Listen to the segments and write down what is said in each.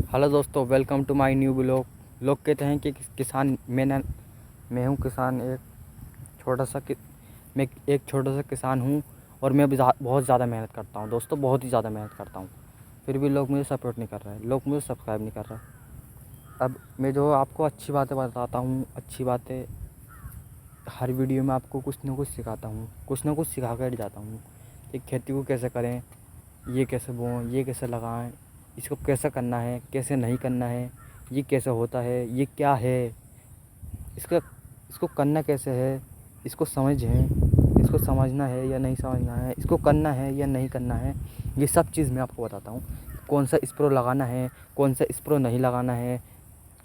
Hello दोस्तों, welcome to my new blog. लोग कहते हैं कि किसान मैं हूँ किसान। मैं एक छोटा सा किसान हूँ और मैं बहुत ज़्यादा मेहनत करता हूँ दोस्तों, बहुत ही ज़्यादा मेहनत करता हूँ। फिर भी लोग मुझे सपोर्ट नहीं कर रहे हैं, लोग मुझे सब्सक्राइब नहीं कर रहे। अब मैं जो आपको अच्छी बातें बताता हूँ, अच्छी बातें हर वीडियो में आपको कुछ ना कुछ सिखाता हूँ, कुछ ना कुछ सिखा कर जाता हूँ कि खेती को कैसे करें, ये कैसे बोएं, ये कैसे लगाएं, इसको कैसे करना है, कैसे नहीं करना है, ये कैसे होता है, ये क्या है, इसको करना कैसे है, इसको समझें, इसको समझना है या नहीं समझना है, इसको करना है या नहीं करना है, ये सब चीज़ मैं आपको बताता हूँ। कौन सा स्प्रे लगाना है, कौन सा स्प्रे नहीं लगाना है,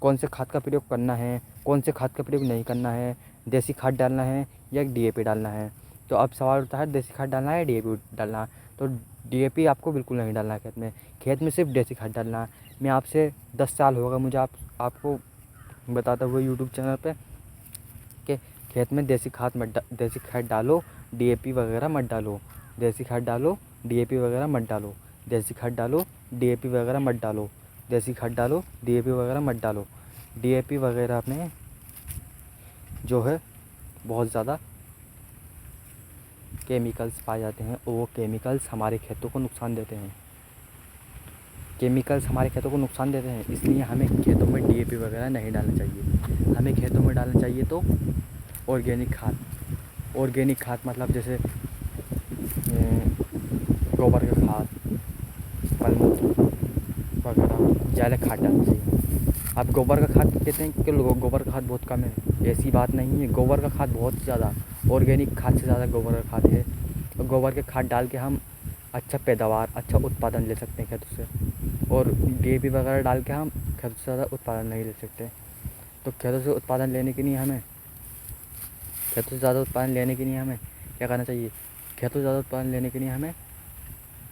कौन से खाद का प्रयोग करना है, कौन से खाद का प्रयोग नहीं करना है, देसी खाद डालना है या डीएपी डालना है। तो अब सवाल उठता है देसी खाद डालना है या डीएपी डालना है। तो डीएपी आपको बिल्कुल नहीं डालना है खेत में सिर्फ देसी खाद डालना है। मैं आपसे 10 साल होगा मुझे आपको बताता हुआ यूट्यूब चैनल पे कि खेत में देसी खाद डालो, डीएपी वगैरह मत डालो, देसी खाद डालो, डीएपी वगैरह मत डालो, देसी खाद डालो, डीएपी वगैरह मत डालो, देसी खाद डालो, डीएपी वगैरह मत डालो। डीएपी वगैरह में जो है बहुत ज़्यादा केमिकल्स पाए जाते हैं और वो केमिकल्स हमारे खेतों को नुकसान देते हैं। इसलिए हमें खेतों में डीएपी वगैरह नहीं डालना चाहिए। हमें खेतों में डालना चाहिए तो ऑर्गेनिक खाद मतलब जैसे गोबर का खाद, मलमूत्र वगैरह ज़्यादा खाद डालना चाहिए। आप गोबर का खाद कहते हैं कि गोबर का खाद बहुत कम है, ऐसी बात नहीं है। गोबर का खाद बहुत ज़्यादा, ऑर्गेनिक खाद से ज़्यादा गोबर का खाद है। और गोबर के खाद डाल के हम अच्छा पैदावार, अच्छा उत्पादन ले सकते हैं खेतों से। और डीएपी वगैरह डाल के हम खेतों से ज़्यादा उत्पादन नहीं ले सकते। तो खेतों से उत्पादन लेने के लिए हमें क्या करना चाहिए? खेतों से ज़्यादा उत्पादन लेने के लिए हमें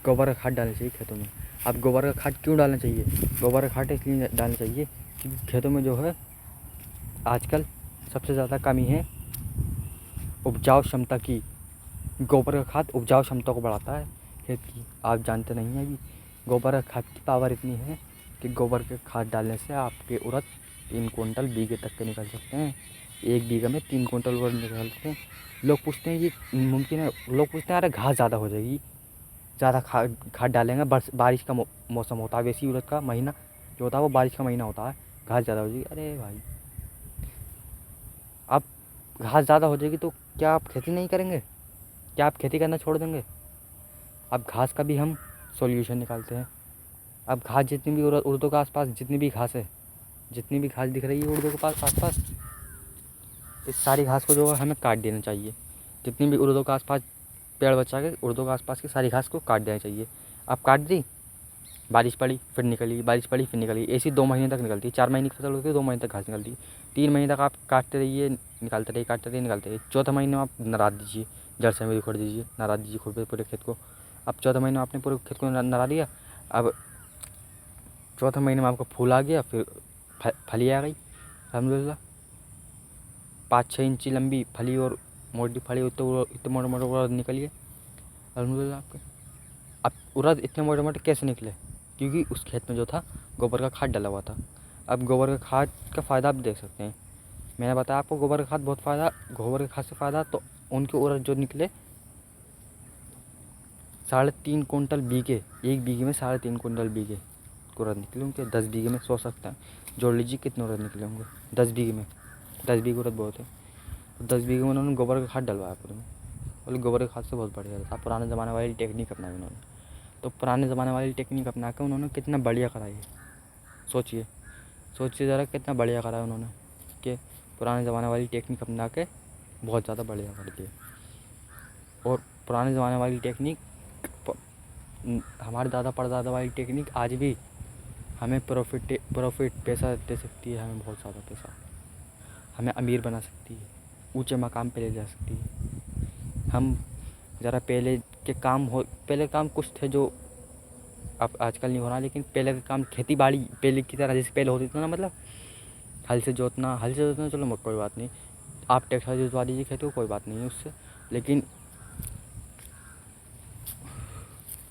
गोबर का खाद डालना चाहिए खेतों में। अब गोबर का खाद क्यों डालना चाहिए? गोबर का खाद इसलिए डालना चाहिए क्योंकि खेतों में जो है आजकल सबसे ज़्यादा कमी है उपजाऊ क्षमता की। गोबर का खाद उपजाऊ क्षमता को बढ़ाता है खेत की। आप जानते नहीं हैं, अभी गोबर का खाद की पावर इतनी है कि गोबर के खाद डालने से आपके उड़द 3 कुंटल बीघे तक के निकल सकते हैं। 1 बीघा में 3 कुंटल उड़द निकल सकते हैं। लोग पूछते हैं ये मुमकिन है? लोग पूछते हैं अरे घास ज़्यादा हो जाएगी, ज़्यादा खाद डालेंगे, बारिश का मौसम होता है, वैसे ही उड़द का महीना जो होता है वो बारिश का महीना होता है, घास ज़्यादा हो जाएगी। अरे भाई, अब घास ज़्यादा हो जाएगी तो क्या आप खेती नहीं करेंगे? क्या आप खेती करना छोड़ देंगे? अब घास का भी हम सॉल्यूशन निकालते हैं। अब घास जितनी भी उड़दों के आसपास जितनी भी घास है, जितनी भी घास दिख रही है उड़दों के पास आसपास, इस सारी घास को जो है हमें काट देना चाहिए। जितनी भी उड़दों के आसपास पेड़ बचा के उड़दों के आसपास की सारी घास को काट देना चाहिए। अब काट दी, बारिश पड़ी फिर निकली, बारिश पड़ी फिर निकली, ऐसी 2 महीने तक निकलती है। 4 महीने की फसल होती है, 2 महीने तक घास निकलती है। 3 महीने तक आप काटते रहिए, निकालते रहिए, काटते रहिए, निकालते रहिए। चौथे महीने में आप नरा दीजिए, जड़ से में उखड़ दीजिए, नरा दीजिए पूरे खेत को। अब चौथे महीने में आपने पूरे खेत को नरा दिया। अब चौथे महीने में आपका फूल आ गया, फिर फली आ गई अलहमदिल्ला। 5-6 इंची लंबी फली और मोटी फली, इतने मोटे मोटे उड़द निकलिए अलहमदिल्ला आपके। अब उड़द इतने मोटे मोटे कैसे निकले? क्योंकि उस खेत में जो था गोबर का खाद डाला हुआ था। अब गोबर का खाद का फ़ायदा आप देख सकते हैं। मैंने बताया आपको गोबर का खाद बहुत फ़ायदा, गोबर के खाद से फ़ायदा। तो उनके उड़द जो निकले 3.5 कुंटल बीघे, 1 बीघे में 3.5 कुंटल बीघे उड़द निकले उनके। 10 बीघे में सोच सकते हैं, जोड़ लीजिए कितने उड़द निकले होंगे 10 बीघे में। 10 बीघे उड़द बहुत है। तो 10 बीघे में उन्होंने गोबर का खाद डलवाया पूरे में, बोले गोबर के खाद से बहुत बढ़िया था। पुराने ज़माने वाली टेक्निक अपनाई उन्होंने। तो पुराने ज़माने वाली टेक्निक अपना के उन्होंने कितना बढ़िया करा है। सोचिए ज़रा कितना बढ़िया करा है उन्होंने कि पुराने ज़माने वाली टेक्निक अपना के बहुत ज़्यादा बढ़िया कर दिया। और पुराने ज़माने वाली टेक्निक, हमारे दादा परदादा वाली टेक्निक आज भी हमें प्रॉफिट पैसा दे सकती है। हमें बहुत ज़्यादा पैसा, हमें अमीर बना सकती है, ऊंचे मकाम पे ले जा सकती है। हम ज़रा पहले काम कुछ थे जो अब आजकल नहीं हो रहा, लेकिन पहले का काम खेती बाड़ी पहले की तरह जैसे पहले होती थी ना, मतलब हल से जोतना चलो कोई बात नहीं, आप ट्रैक्टर जोतवा दीजिए खेती को, कोई बात नहीं है उससे। लेकिन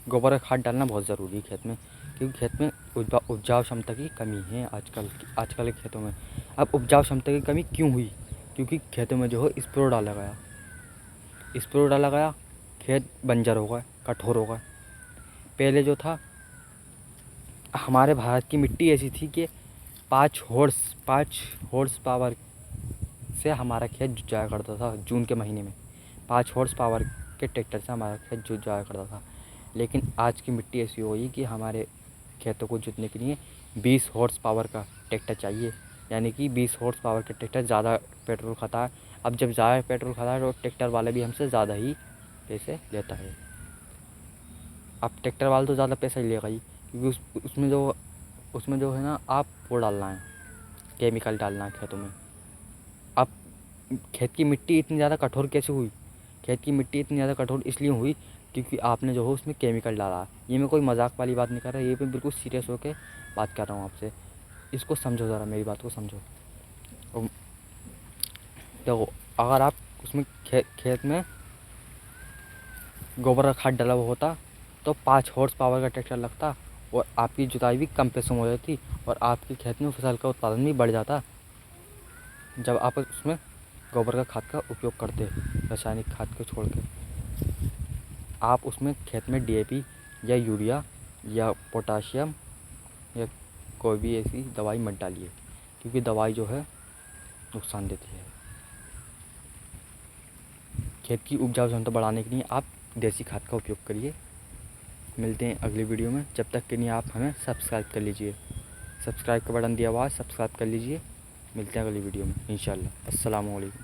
गोबर का खाद डालना बहुत ज़रूरी है खेत में। क्योंकि खेत में उपजाऊ क्षमता की कमी है आजकल के खेतों में। अब उपजाऊ क्षमता की कमी क्यों हुई? क्योंकि खेतों में जो है स्प्रे डाला गया, खेत बंजर हो गए, कठोर हो गए। पहले जो था, हमारे भारत की मिट्टी ऐसी थी कि 5 हॉर्स पावर से हमारा खेत जुत जाया करता था। जून के महीने में 5 हॉर्स पावर के ट्रैक्टर से हमारा खेत जुत जाया करता था। लेकिन आज की मिट्टी ऐसी हो गई कि हमारे खेतों को जोतने के लिए 20 हॉर्स पावर का ट्रैक्टर चाहिए। यानी कि 20 हॉर्स पावर का ट्रैक्टर ज़्यादा पेट्रोल खाता है। अब जब ज़्यादा पेट्रोल खाता है तो ट्रैक्टर वाले भी हमसे ज़्यादा ही पैसे लेता है। अब ट्रैक्टर वाला तो ज़्यादा पैसा ही लेगा ही, क्योंकि उसमें जो है ना, आप वो डालना है, केमिकल डालना है खेतों में। अब खेत की मिट्टी इतनी ज़्यादा कठोर कैसे हुई? खेत की मिट्टी इतनी ज़्यादा कठोर इसलिए हुई क्योंकि आपने जो है उसमें केमिकल डाला है। ये मैं कोई मजाक वाली बात नहीं कर रहा, ये मैं बिल्कुल सीरियस होकर बात कर रहा हूँ आपसे। इसको समझो ज़रा, मेरी बात को समझो। और देखो, अगर आप उसमें खेत में गोबर का खाद डाला हुआ होता तो 5 हॉर्स पावर का ट्रैक्टर लगता और आपकी जुताई भी कम पैसों में हो जाती और आपके खेत में फसल का उत्पादन भी बढ़ जाता। जब आप उसमें गोबर का खाद का उपयोग करते, रासायनिक खाद को छोड़ के, आप उसमें खेत में DAP या यूरिया या पोटाशियम या कोई भी ऐसी दवाई मत डालिए, क्योंकि दवाई जो है नुकसान देती है। खेत की उपजाऊ क्षमता बढ़ाने के लिए आप देसी खाद का उपयोग करिए। मिलते हैं अगली वीडियो में, जब तक के लिए आप हमें सब्सक्राइब कर लीजिए। सब्सक्राइब का बटन दिया हुआ है, सब्सक्राइब कर लीजिए। मिलते हैं अगली वीडियो में इंशाल्लाह। अस्सलाम वालेकुम।